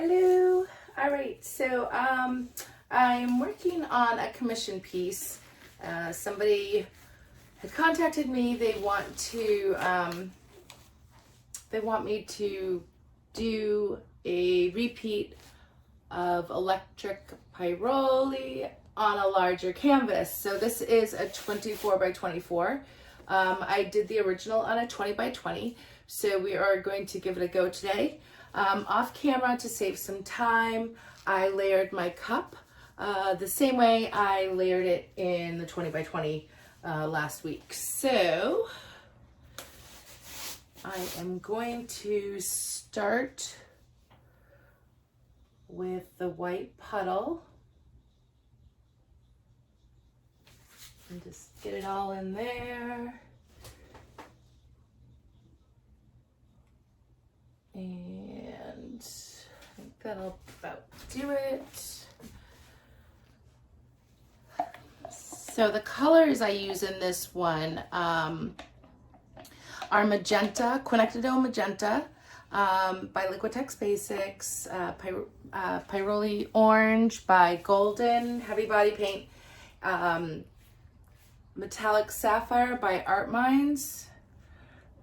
Hello. All right, so I'm working on a commission piece. Somebody had contacted me. They want me to do a repeat of electric Pyrrole on a larger canvas. So this is a 24 by 24. I did the original on a 20 by 20. So we are going to give it a go today. Off camera, to save some time, I layered my cup the same way I layered it in the 20 by 20 last week. So I am going to start with the white puddle and just get it all in there. And I think that'll about do it. So the colors I use in this one are magenta, quinacridone magenta by Liquitex Basics, Pyrrole orange by Golden Heavy Body Paint, metallic sapphire by Art Minds,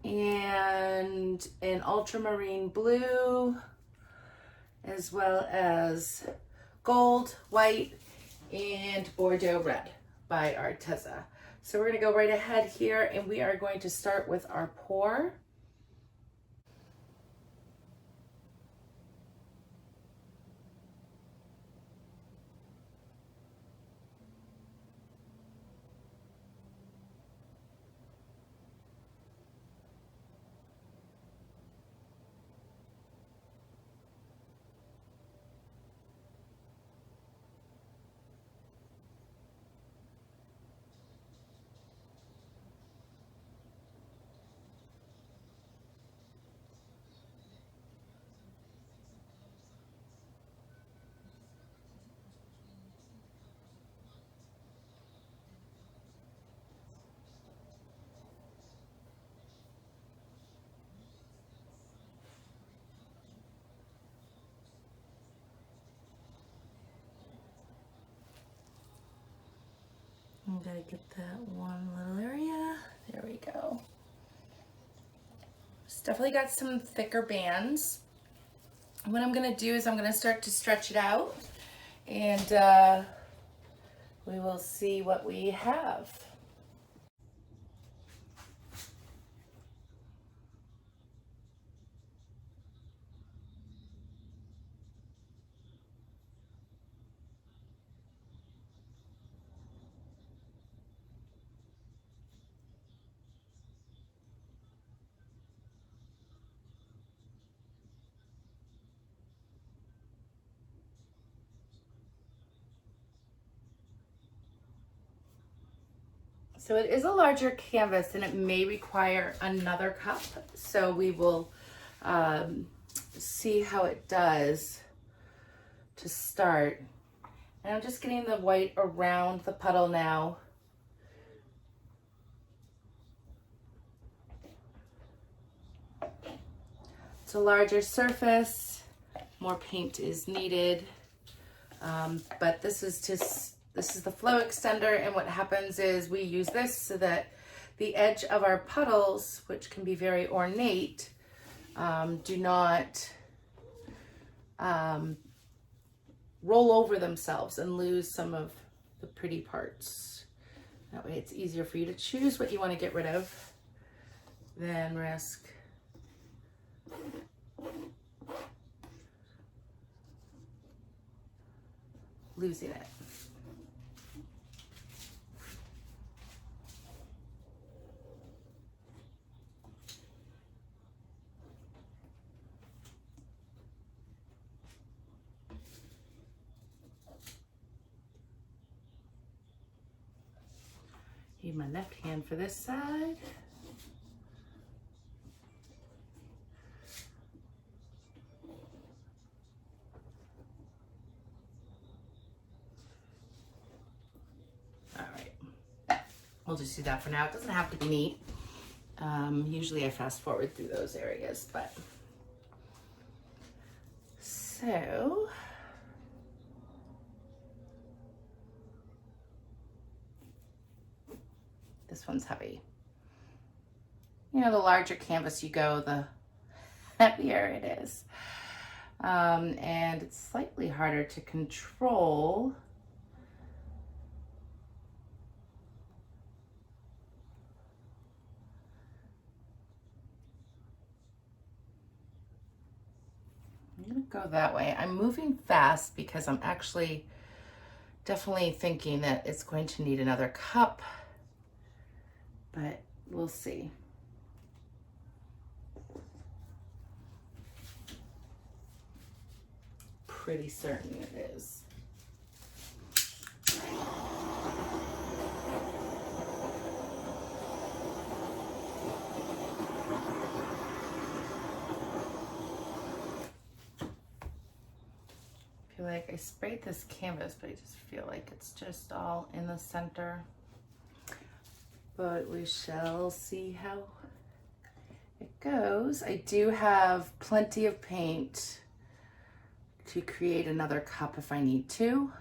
and an ultramarine blue, as well as gold, white, and Bordeaux red by Arteza. So we're gonna go right ahead here and we are going to start with our pour. I'm gonna get that one little area. There we go. It's definitely got some thicker bands. What I'm gonna do is I'm gonna start to stretch it out and we will see what we have. So it is a larger canvas and it may require another cup. So we will see how it does to start. And I'm just getting the white around the puddle now. It's a larger surface, more paint is needed, but this is the flow extender, and what happens is we use this so that the edge of our puddles, which can be very ornate, do not roll over themselves and lose some of the pretty parts. That way it's easier for you to choose what you want to get rid of than risk losing it. Use my left hand for this side. We'll just do that for now. It doesn't have to be neat. Usually I fast forward through those areas, but So this one's heavy. You know, the larger canvas you go, the heavier it is. And it's slightly harder to control. I'm gonna go that way. I'm moving fast because I'm actually definitely thinking that it's going to need another cup, but we'll see. Pretty certain it is. I feel like I sprayed this canvas, but I just feel like it's just all in the center. But we shall see how it goes. I do have plenty of paint to create another cup if I need to.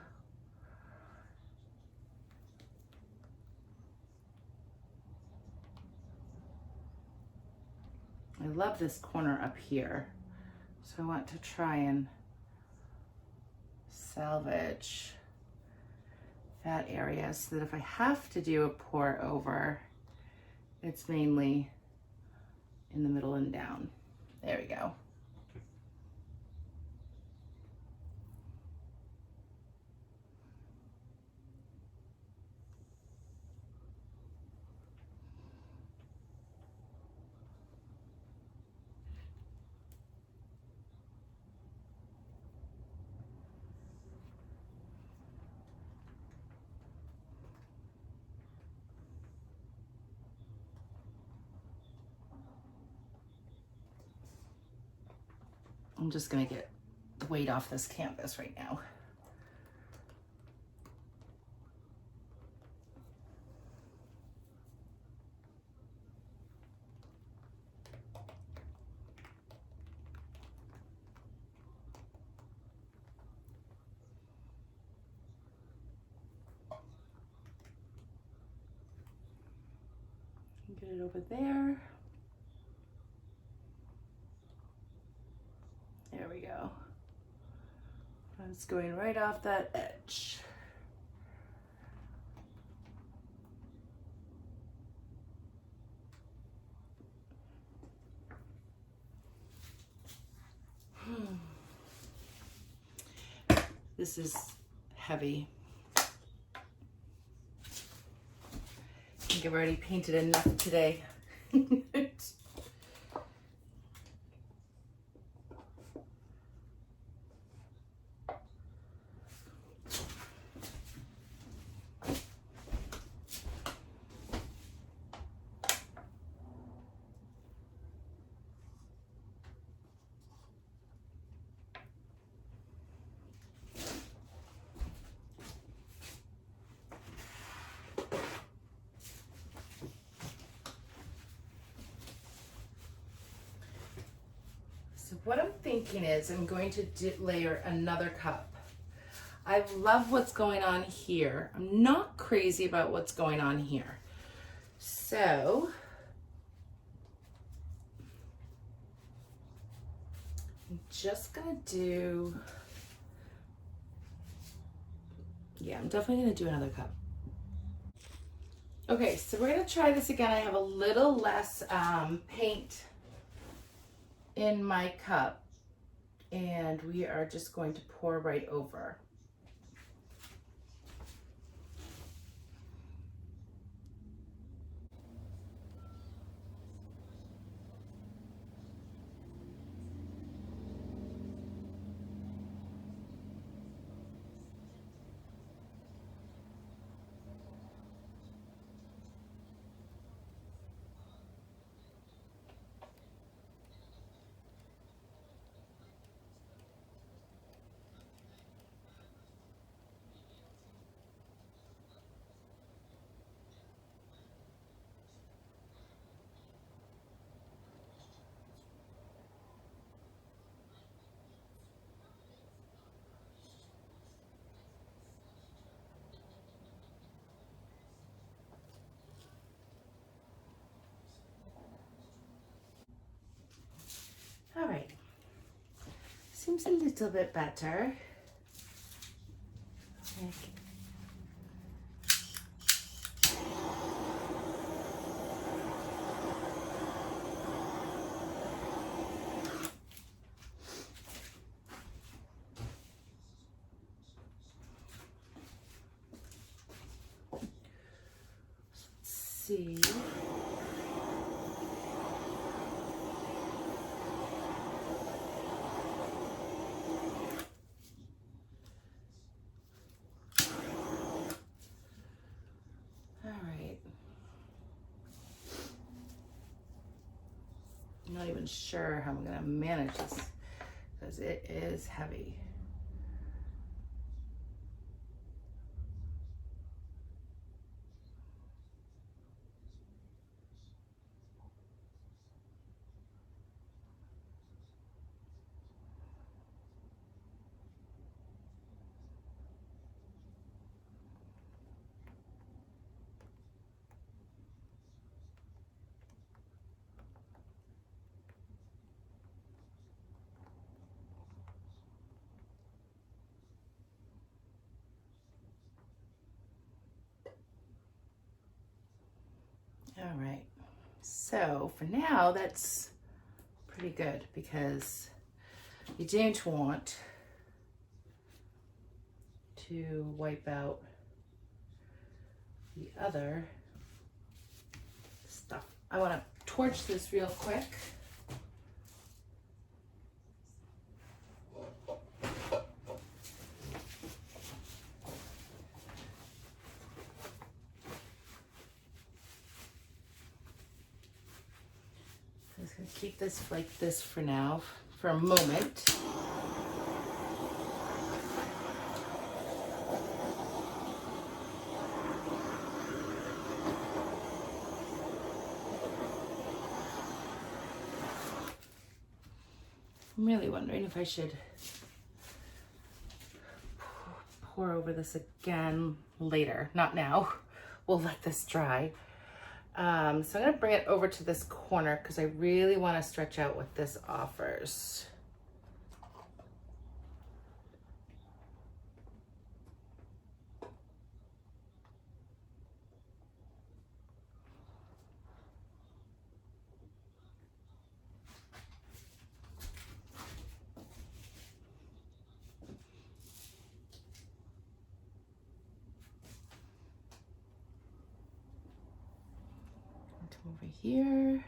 I love this corner up here, so I want to try and salvage that area so that if I have to do a pour over, it's mainly in the middle and down. There we go. I'm just gonna get the weight off this canvas right now. Get it over there. There we go. It's going right off that edge. This is heavy. I think I've already painted enough today. So what I'm thinking is I'm going to layer another cup. I love what's going on here. I'm not crazy about what's going on here. So I'm just gonna do, yeah, I'm definitely gonna do another cup. Okay, so we're gonna try this again. I have a little less paint in my cup, and we are just going to pour right over. seems a little bit better. Okay. See. All right. I'm not even sure how I'm gonna manage this because it is heavy. All right, so for now, that's pretty good because you don't want to wipe out the other stuff. I want to torch this real quick. I'm just going to keep this like this for now, for a moment. I'm really wondering if I should pour over this again later, not now. We'll let this dry. So I'm gonna bring it over to this corner because I really want to stretch out what this offers. Over here.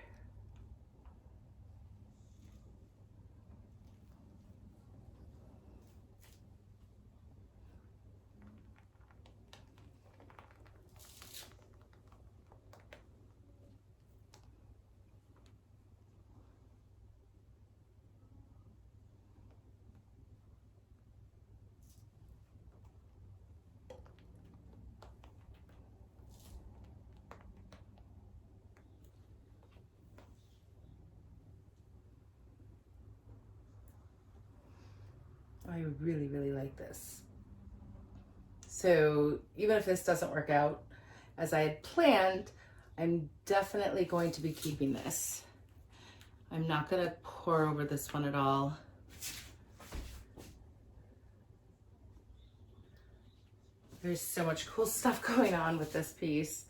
I really, really like this. So even if this doesn't work out as I had planned, I'm definitely going to be keeping this. I'm not gonna pour over this one at all. There's so much cool stuff going on with this piece.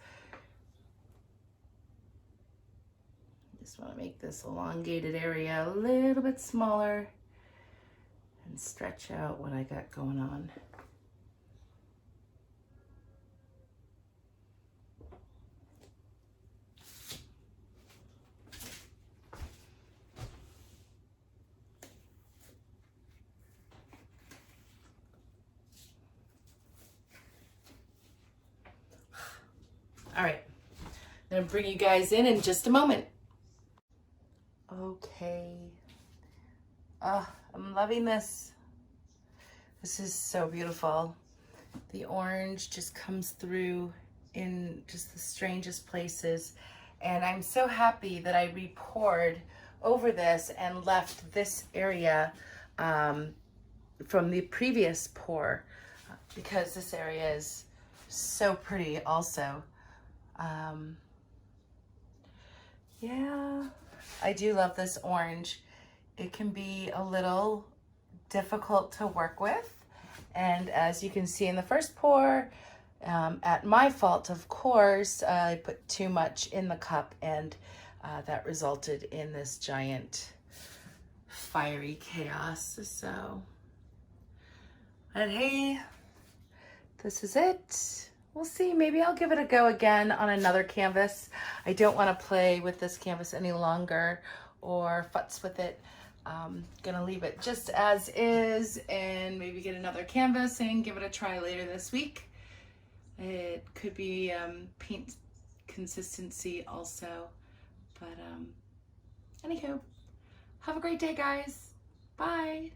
Just want to make this elongated area a little bit smaller and stretch out what I got going on. All right, I'm gonna bring you guys in just a moment. Okay. I'm loving this. This is so beautiful. The orange just comes through in just the strangest places. And I'm so happy that I re-poured over this and left this area from the previous pour because this area is so pretty also. Yeah, I do love this orange. It can be a little difficult to work with. And as you can see in the first pour, at my fault, of course, I put too much in the cup, and that resulted in this giant fiery chaos. So, but hey, this is it. We'll see. Maybe I'll give it a go again on another canvas. I don't want to play with this canvas any longer or futz with it. Gonna leave it just as is and maybe get another canvas and give it a try later this week. It could be paint consistency also, but anywho, have a great day, guys. Bye.